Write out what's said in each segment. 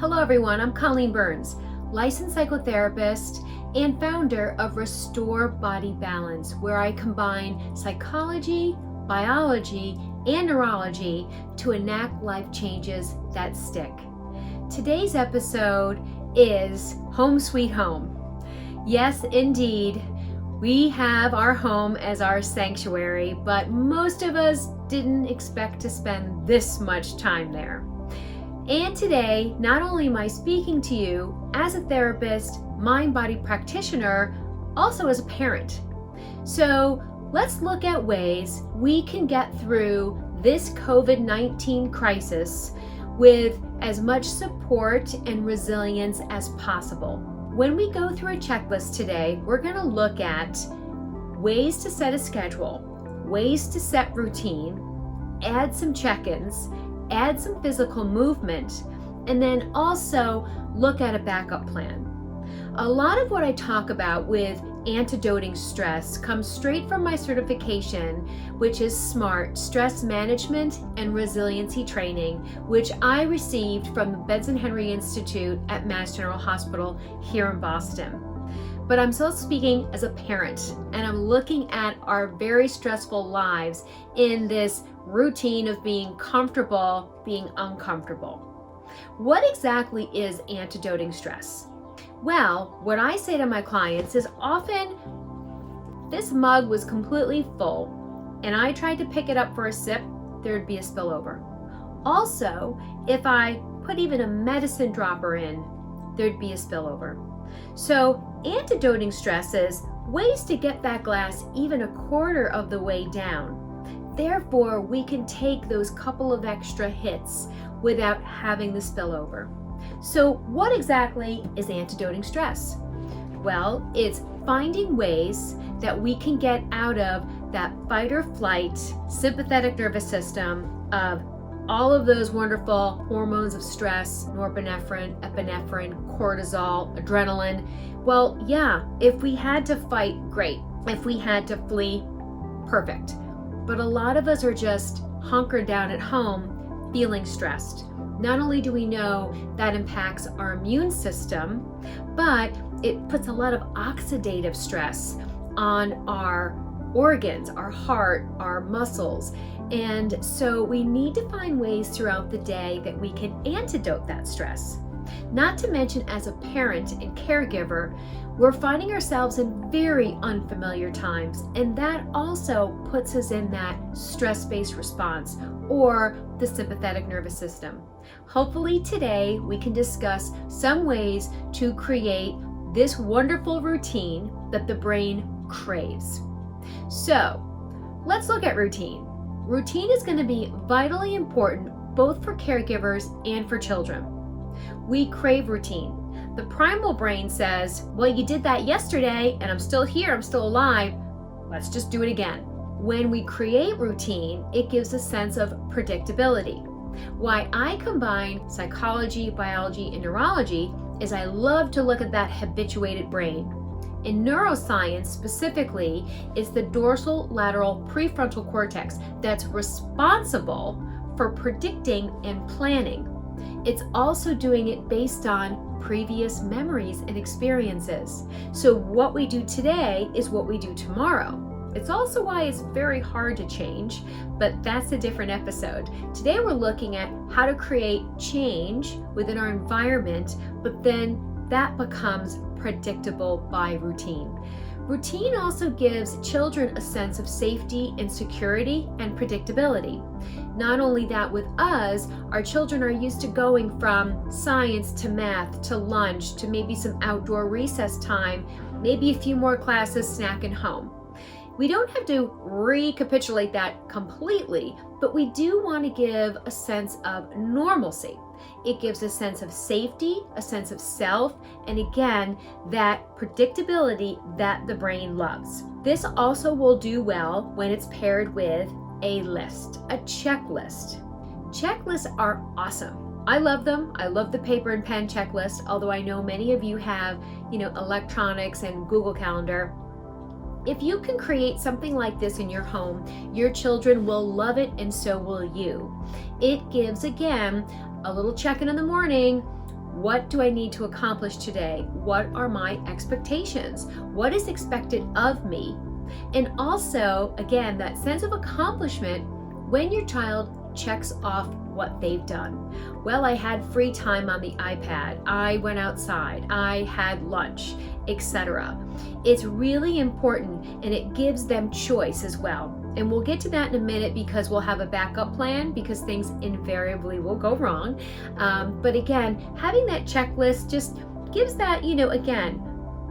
Hello everyone, I'm Colleen Burns, licensed psychotherapist and founder of Restore Body Balance, where I combine psychology, biology, and neurology to enact life changes that stick. Today's episode is Home Sweet Home. Yes, indeed, we have our home as our sanctuary, but most of us didn't expect to spend this much time there. And today, not only am I speaking to you as a therapist, mind-body practitioner, also as a parent. So let's look at ways we can get through this COVID-19 crisis with as much support and resilience as possible. When we go through a checklist today, we're going to look at ways to set a schedule, ways to set routine, add some check-ins, add some physical movement, and then also look at a backup plan. A lot of what I talk about with Antidoting Stress comes straight from my certification, which is SMART, Stress Management and Resiliency Training, which I received from the Benson Henry Institute at Mass General Hospital here in Boston. But I'm still speaking as a parent, and I'm looking at our very stressful lives in this routine of being comfortable, being uncomfortable. What exactly is antidoting stress? Well, what I say to my clients is often this mug was completely full and I tried to pick it up for a sip, there'd be a spillover. Also, if I put even a medicine dropper in, there'd be a spillover. So antidoting stress is ways to get that glass even a quarter of the way down. Therefore, we can take those couple of extra hits without having the spillover. So what exactly is antidoting stress? Well, it's finding ways that we can get out of that fight or flight sympathetic nervous system of all of those wonderful hormones of stress, norepinephrine, epinephrine, cortisol, adrenaline. Well, yeah, if we had to fight, great. If we had to flee, perfect. But a lot of us are just hunkered down at home feeling stressed. Not only do we know that impacts our immune system, but it puts a lot of oxidative stress on our organs, our heart, our muscles. And so we need to find ways throughout the day that we can antidote that stress. Not to mention, as a parent and caregiver, we're finding ourselves in very unfamiliar times, and that also puts us in that stress-based response or the sympathetic nervous system. Hopefully today we can discuss some ways to create this wonderful routine that the brain craves. So let's look at routine. Routine is going to be vitally important both for caregivers and for children. We crave routine. The primal brain says, well, you did that yesterday and I'm still here, I'm still alive. Let's just do it again. When we create routine, it gives a sense of predictability. Why I combine psychology, biology, and neurology is I love to look at that habituated brain. In neuroscience specifically, it's the dorsal lateral prefrontal cortex that's responsible for predicting and planning. It's also doing it based on previous memories and experiences. So what we do today is what we do tomorrow. It's also why it's very hard to change, but that's a different episode. Today we're looking at how to create change within our environment, but then that becomes predictable by routine. Routine also gives children a sense of safety and security and predictability. Not only that, with us, our children are used to going from science to math to lunch to maybe some outdoor recess time, maybe a few more classes, snacking home. We don't have to recapitulate that completely, but we do want to give a sense of normalcy. It gives a sense of safety, a sense of self, and again, that predictability that the brain loves. This also will do well when it's paired with a list, a checklist. Checklists are awesome. I love them. I love the paper and pen checklist, although I know many of you have, electronics and Google Calendar. If you can create something like this in your home, your children will love it and so will you. It gives, again, a little check-in the morning. What do I need to accomplish today? What are my expectations? What is expected of me? And also, again, that sense of accomplishment when your child checks off what they've done. Well, I had free time on the iPad, I went outside, I had lunch, etc. It's really important, and it gives them choice as well. And we'll get to that in a minute because we'll have a backup plan because things invariably will go wrong. But again, having that checklist just gives that, again,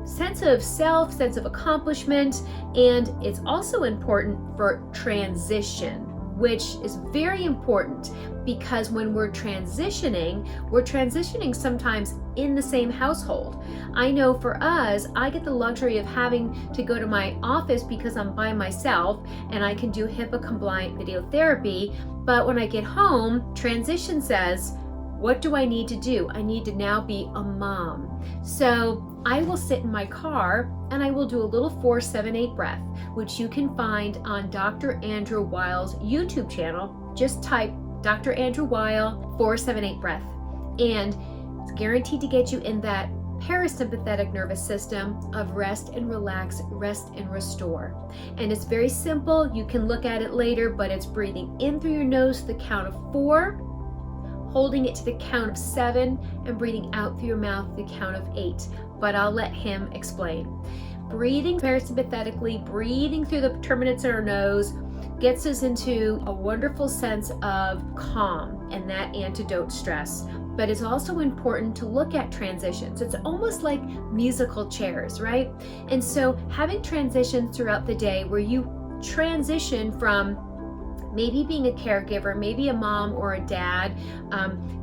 sense of self, sense of accomplishment, and it's also important for transition, which is very important because when we're transitioning sometimes in the same household. I know for us, I get the luxury of having to go to my office because I'm by myself and I can do HIPAA compliant video therapy. But when I get home, transition says, what do I need to do? I need to now be a mom. So I will sit in my car and I will do a little 4-7-8 breath, which you can find on Dr. Andrew Weil's YouTube channel. Just type Dr. Andrew Weil 4-7-8 breath. And it's guaranteed to get you in that parasympathetic nervous system of rest and relax, rest and restore. And it's very simple. You can look at it later, but it's breathing in through your nose to the count of 4, holding it to the count of 7, and breathing out through your mouth to the count of 8. But I'll let him explain. Breathing parasympathetically, breathing through the terminates in our nose, gets us into a wonderful sense of calm and that antidote stress. But it's also important to look at transitions. It's almost like musical chairs, right? And so having transitions throughout the day where you transition from maybe being a caregiver, maybe a mom or a dad,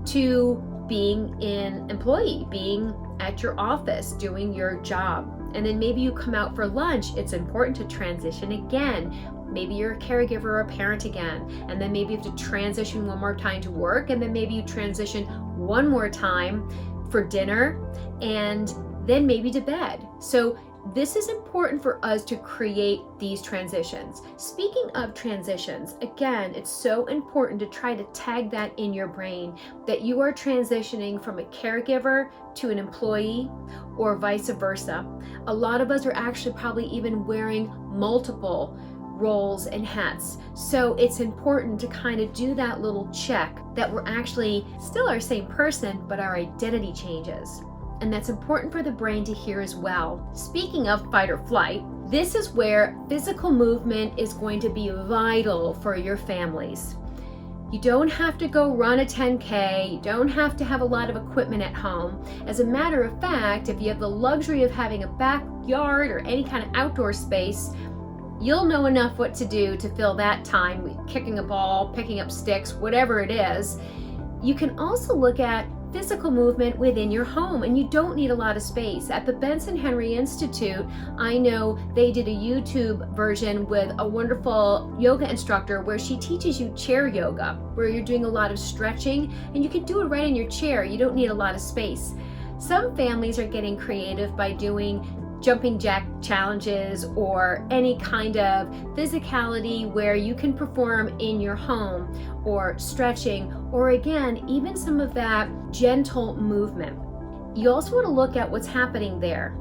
to being an employee, being at your office, doing your job. And then maybe you come out for lunch. It's important to transition again. Maybe you're a caregiver or a parent again. And then maybe you have to transition one more time to work. And then maybe you transition one more time for dinner and then maybe to bed. So this is important for us to create these transitions. Speaking of transitions, again, it's so important to try to tag that in your brain that you are transitioning from a caregiver to an employee or vice versa. A lot of us are actually probably even wearing multiple roles and hats. So it's important to kind of do that little check that we're actually still our same person, but our identity changes. And that's important for the brain to hear as well. Speaking of fight or flight, this is where physical movement is going to be vital for your families. You don't have to go run a 10K. You don't have to have a lot of equipment at home. As a matter of fact, if you have the luxury of having a backyard or any kind of outdoor space, you'll know enough what to do to fill that time, kicking a ball, picking up sticks, whatever it is. You can also look at physical movement within your home, and you don't need a lot of space. At the Benson Henry Institute, I know they did a YouTube version with a wonderful yoga instructor where she teaches you chair yoga, where you're doing a lot of stretching, and you can do it right in your chair. You don't need a lot of space. Some families are getting creative by doing jumping jack challenges or any kind of physicality where you can perform in your home, or stretching, or again, even some of that gentle movement. You also want to look at what's happening there.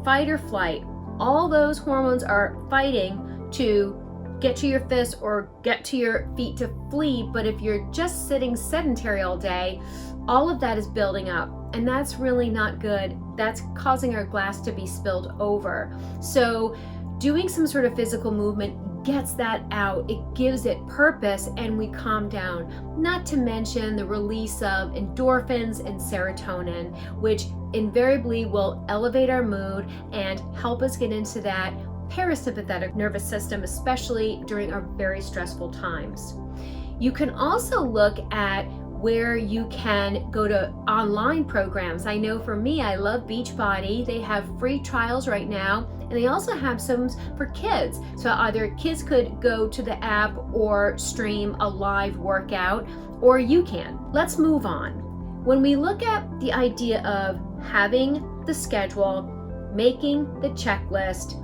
Fight or flight. All those hormones are fighting to get to your fist or get to your feet to flee, but if you're just sitting sedentary all day, all of that is building up, and that's really not good. That's causing our glass to be spilled over. So doing some sort of physical movement gets that out, it gives it purpose, and we calm down. Not to mention the release of endorphins and serotonin, which invariably will elevate our mood and help us get into that parasympathetic nervous system, especially during our very stressful times. You can also look at where you can go to online programs. I know for me, I love Beachbody. They have free trials right now, and they also have some for kids. So either kids could go to the app or stream a live workout, or you can. Let's move on. When we look at the idea of having the schedule, making the checklist,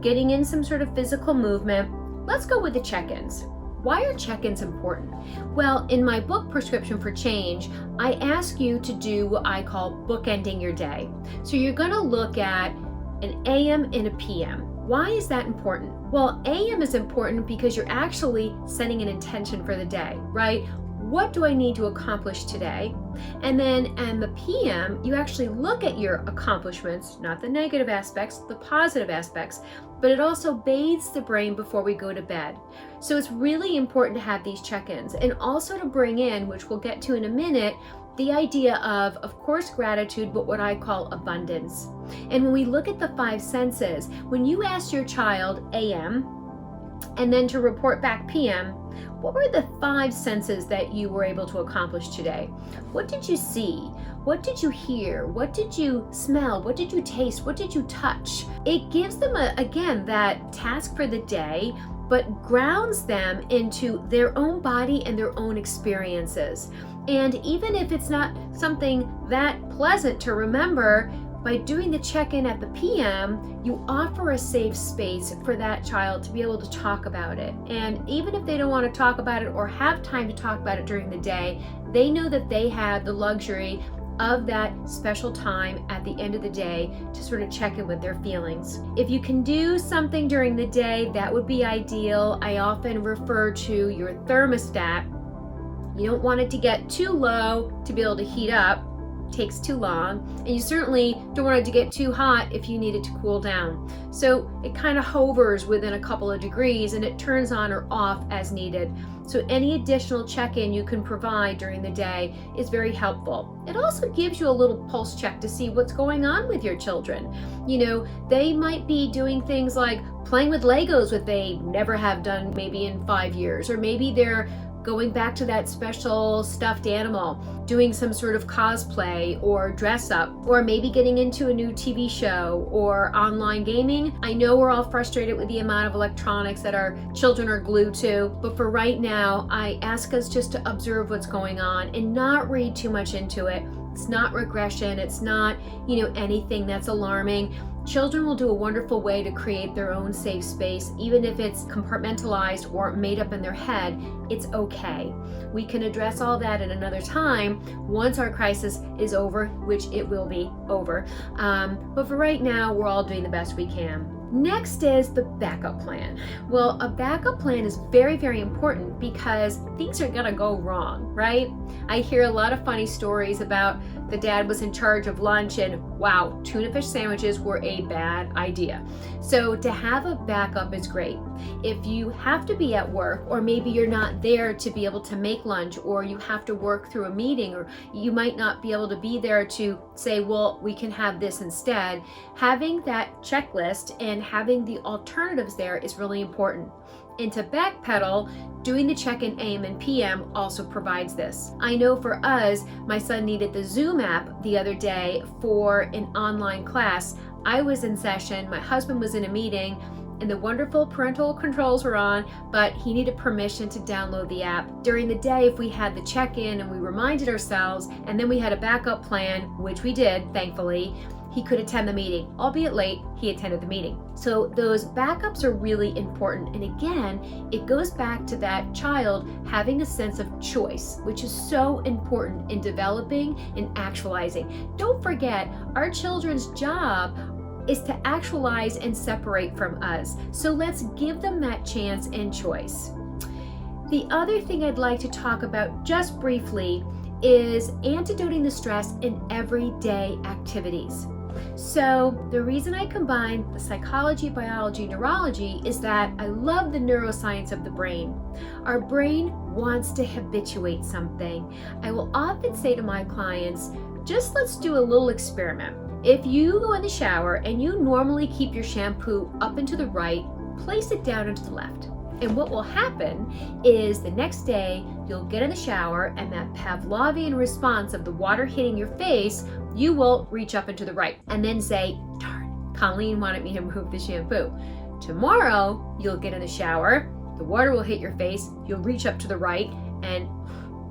getting in some sort of physical movement, let's go with the check-ins. Why are check-ins important? Well, in my book, Prescription for Change, I ask you to do what I call bookending your day. So you're going to look at an AM and a PM. Why is that important? Well, AM is important because you're actually setting an intention for the day, right? What do I need to accomplish today? And then in the PM, you actually look at your accomplishments, not the negative aspects, the positive aspects, but it also bathes the brain before we go to bed. So it's really important to have these check-ins, and also to bring in, which we'll get to in a minute, the idea of course, gratitude, but what I call abundance. And when we look at the 5 senses, when you ask your child AM and then to report back PM, what were the 5 senses that you were able to accomplish today? What did you see? What did you hear? What did you smell? What did you taste? What did you touch? It gives them, again, that task for the day, but grounds them into their own body and their own experiences. And even if it's not something that pleasant to remember, by doing the check-in at the PM, you offer a safe space for that child to be able to talk about it. And even if they don't want to talk about it or have time to talk about it during the day, they know that they have the luxury of that special time at the end of the day to sort of check in with their feelings. If you can do something during the day, that would be ideal. I often refer to your thermostat. You don't want it to get too low to be able to heat up. Takes too long, and you certainly don't want it to get too hot if you need it to cool down. So it kind of hovers within a couple of degrees, and it turns on or off as needed. So any additional check-in you can provide during the day is very helpful. It also gives you a little pulse check to see what's going on with your children. You know, they might be doing things like playing with Legos that they never have done maybe in 5 years, or maybe they're going back to that special stuffed animal, doing some sort of cosplay or dress up, or maybe getting into a new TV show or online gaming. I know we're all frustrated with the amount of electronics that our children are glued to, but for right now, I ask us just to observe what's going on and not read too much into it. It's not regression. It's not, anything that's alarming. Children will do a wonderful way to create their own safe space, even if it's compartmentalized or made up in their head. It's okay. We can address all that at another time once our crisis is over, which it will be over. But for right now, we're all doing the best we can. Next is the backup plan. Well, a backup plan is very, very important because things are gonna go wrong, right? I hear a lot of funny stories about the dad was in charge of lunch and wow, tuna fish sandwiches were a bad idea. So to have a backup is great. If you have to be at work, or maybe you're not there to be able to make lunch, or you have to work through a meeting, or you might not be able to be there to say, well, we can have this instead, having that checklist and having the alternatives there is really important. And to backpedal, doing the check-in AM and PM also provides this. I know for us, my son needed the Zoom app the other day for an online class. I was in session, my husband was in a meeting, and the wonderful parental controls were on, but he needed permission to download the app. During the day, if we had the check-in and we reminded ourselves, and then we had a backup plan, which we did, thankfully, he could attend the meeting. Albeit late, he attended the meeting. So those backups are really important. And again, it goes back to that child having a sense of choice, which is so important in developing and actualizing. Don't forget, our children's job is to actualize and separate from us. So let's give them that chance and choice. The other thing I'd like to talk about just briefly is antidoting the stress in everyday activities. So the reason I combine the psychology, biology, neurology is that I love the neuroscience of the brain. Our brain wants to habituate something. I will often say to my clients, just let's do a little experiment. If you go in the shower and you normally keep your shampoo up and to the right, place it down and to the left. And what will happen is the next day, you'll get in the shower and that Pavlovian response of the water hitting your face, you will reach up and to the right and then say, darn, Colleen wanted me to move the shampoo. Tomorrow, you'll get in the shower, the water will hit your face, you'll reach up to the right, and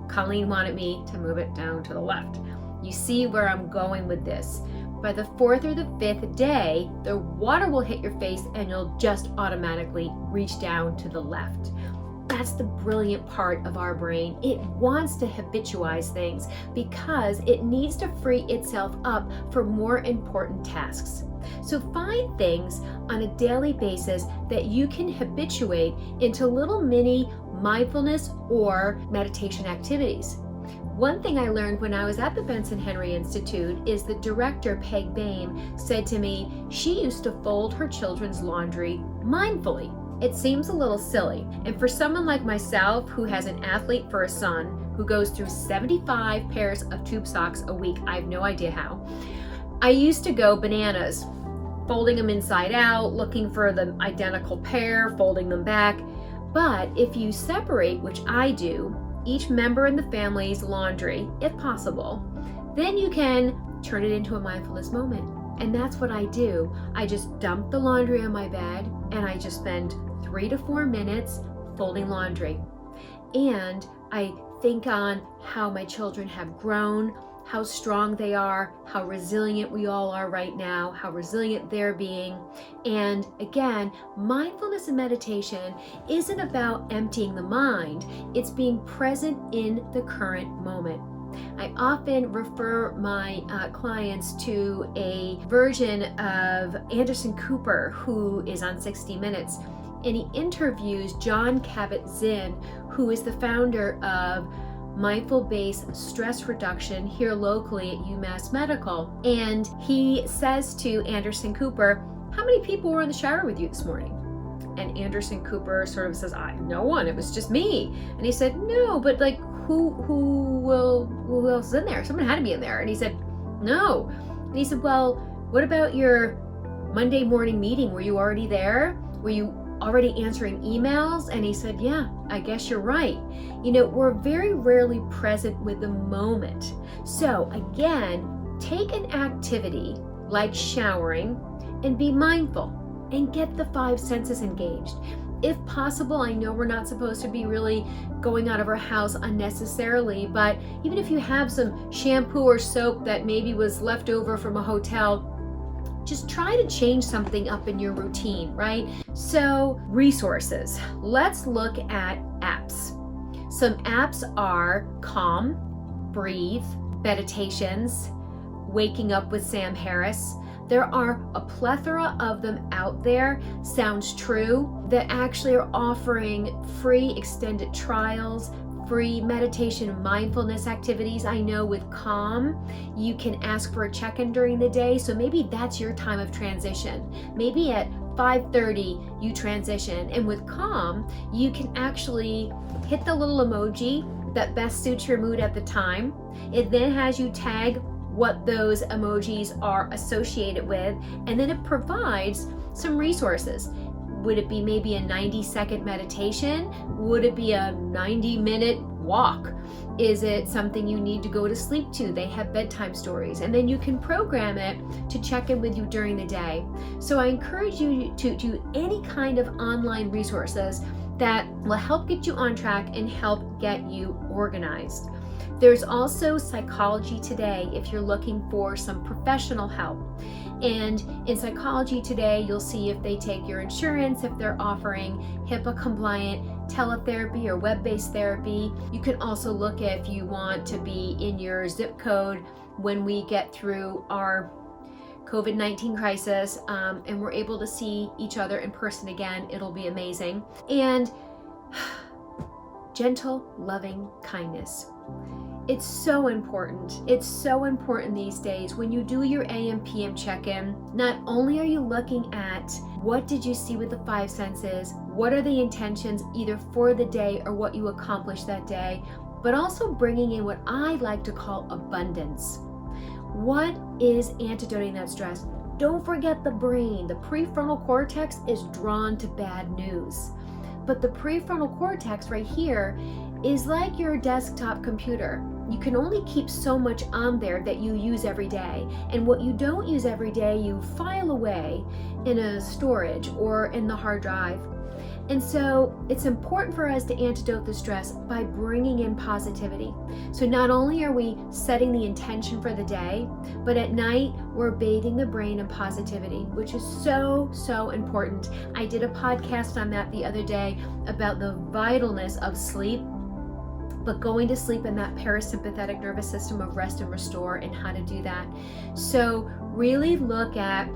Colleen wanted me to move it down to the left. You see where I'm going with this. By the 4th or the 5th day, the water will hit your face and you'll just automatically reach down to the left. That's the brilliant part of our brain. It wants to habituize things because it needs to free itself up for more important tasks. So find things on a daily basis that you can habituate into little mini mindfulness or meditation activities. One thing I learned when I was at the Benson Henry Institute is the director, Peg Bain, said to me she used to fold her children's laundry mindfully. It seems a little silly, and for someone like myself who has an athlete for a son who goes through 75 pairs of tube socks a week, I have no idea how, I used to go bananas, folding them inside out, looking for the identical pair, folding them back. But if you separate, which I do, each member in the family's laundry, if possible, then you can turn it into a mindfulness moment. And that's what I do. I just dump the laundry on my bed and I just spend 3 to 4 minutes folding laundry. And I think on how my children have grown, how strong they are, how resilient we all are right now, how resilient they're being. And again, mindfulness and meditation isn't about emptying the mind, it's being present in the current moment. I often refer my clients to a version of Anderson Cooper, who is on 60 Minutes, and he interviews John Kabat-Zinn, who is the founder of mindful-based stress reduction here locally at UMass Medical. And he says to Anderson Cooper, "How many people were in the shower with you this morning?" And Anderson Cooper sort of says, "No one, it was just me." And he said, "No, but like who else is in there? Someone had to be in there." And he said, "No." And he said, "Well, what about your Monday morning meeting? Were you already there? Were you already answering emails?" And he said, "Yeah, I guess you're right." You know, we're very rarely present with the moment. So again, take an activity like showering and be mindful and get the 5 senses engaged. If possible, I know we're not supposed to be really going out of our house unnecessarily, but even if you have some shampoo or soap that maybe was left over from a hotel, just try to change something up in your routine, right? So, resources. Let's look at apps. Some apps are Calm, Breathe, Meditations, Waking Up with Sam Harris. There are a plethora of them out there, Sounds True, that actually are offering free extended trials, free meditation and mindfulness activities. I know with Calm, you can ask for a check-in during the day, so maybe that's your time of transition. Maybe at 5:30 you transition, and with Calm, you can actually hit the little emoji that best suits your mood at the time. It then has you tag what those emojis are associated with, and then it provides some resources. Would it be maybe a 90-second meditation? Would it be a 90-minute walk? Is it something you need to go to sleep to? They have bedtime stories, and then you can program it to check in with you during the day. So I encourage you to do any kind of online resources that will help get you on track and help get you organized. There's also Psychology Today if you're looking for some professional help. And in Psychology Today, you'll see if they take your insurance, if they're offering HIPAA compliant teletherapy or web-based therapy. You can also look if you want to be in your zip code when we get through our COVID-19 crisis and we're able to see each other in person again. It'll be amazing. And gentle, loving kindness. It's so important. It's so important these days. When you do your AM, PM check-in, not only are you looking at what did you see with the 5 senses, what are the intentions either for the day or what you accomplished that day, but also bringing in what I like to call abundance. What is antidoting that stress? Don't forget the brain. The prefrontal cortex is drawn to bad news. But the prefrontal cortex right here is like your desktop computer. You can only keep so much on there that you use every day. And what you don't use every day, you file away in a storage or in the hard drive. And so it's important for us to antidote the stress by bringing in positivity. So not only are we setting the intention for the day, but at night we're bathing the brain in positivity, which is so, so important. I did a podcast on that the other day about the vitalness of sleep, but going to sleep in that parasympathetic nervous system of rest and restore and how to do that. So really look at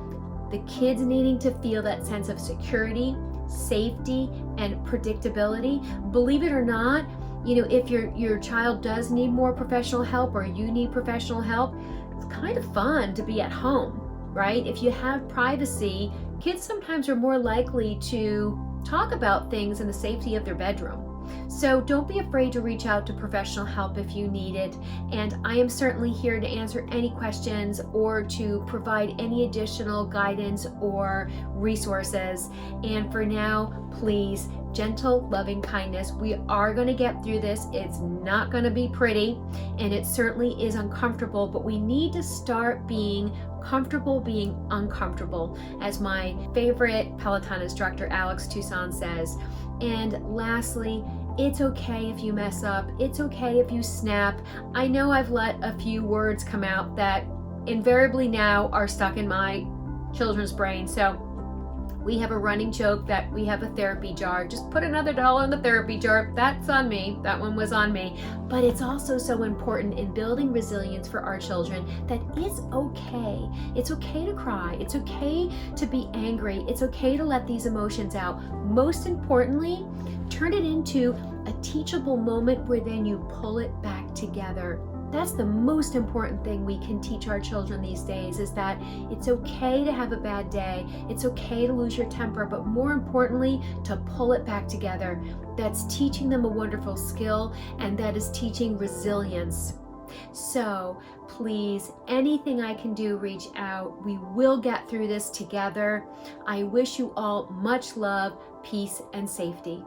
the kids needing to feel that sense of security, safety, and predictability. Believe it or not, if your child does need more professional help or you need professional help, it's kind of fun to be at home, right? If you have privacy, kids sometimes are more likely to talk about things in the safety of their bedroom. So don't be afraid to reach out to professional help if you need it. And I am certainly here to answer any questions or to provide any additional guidance or resources. And for now, please, gentle, loving kindness. We are going to get through this. It's not going to be pretty, and it certainly is uncomfortable, but we need to start being comfortable being uncomfortable, as my favorite Peloton instructor, Alex Toussaint, says. And lastly, it's okay if you mess up. It's okay if you snap. I know I've let a few words come out that invariably now are stuck in my children's brain. So we have a running joke that we have a therapy jar. Just put another dollar in the therapy jar. That's on me. That one was on me. But it's also so important in building resilience for our children that it's okay. It's okay to cry. It's okay to be angry. It's okay to let these emotions out. Most importantly, turn it into a teachable moment where then you pull it back together. That's the most important thing we can teach our children these days, is that it's okay to have a bad day. It's okay to lose your temper, but more importantly, to pull it back together. That's teaching them a wonderful skill, and that is teaching resilience. So please, anything I can do, reach out. We will get through this together. I wish you all much love, peace, and safety.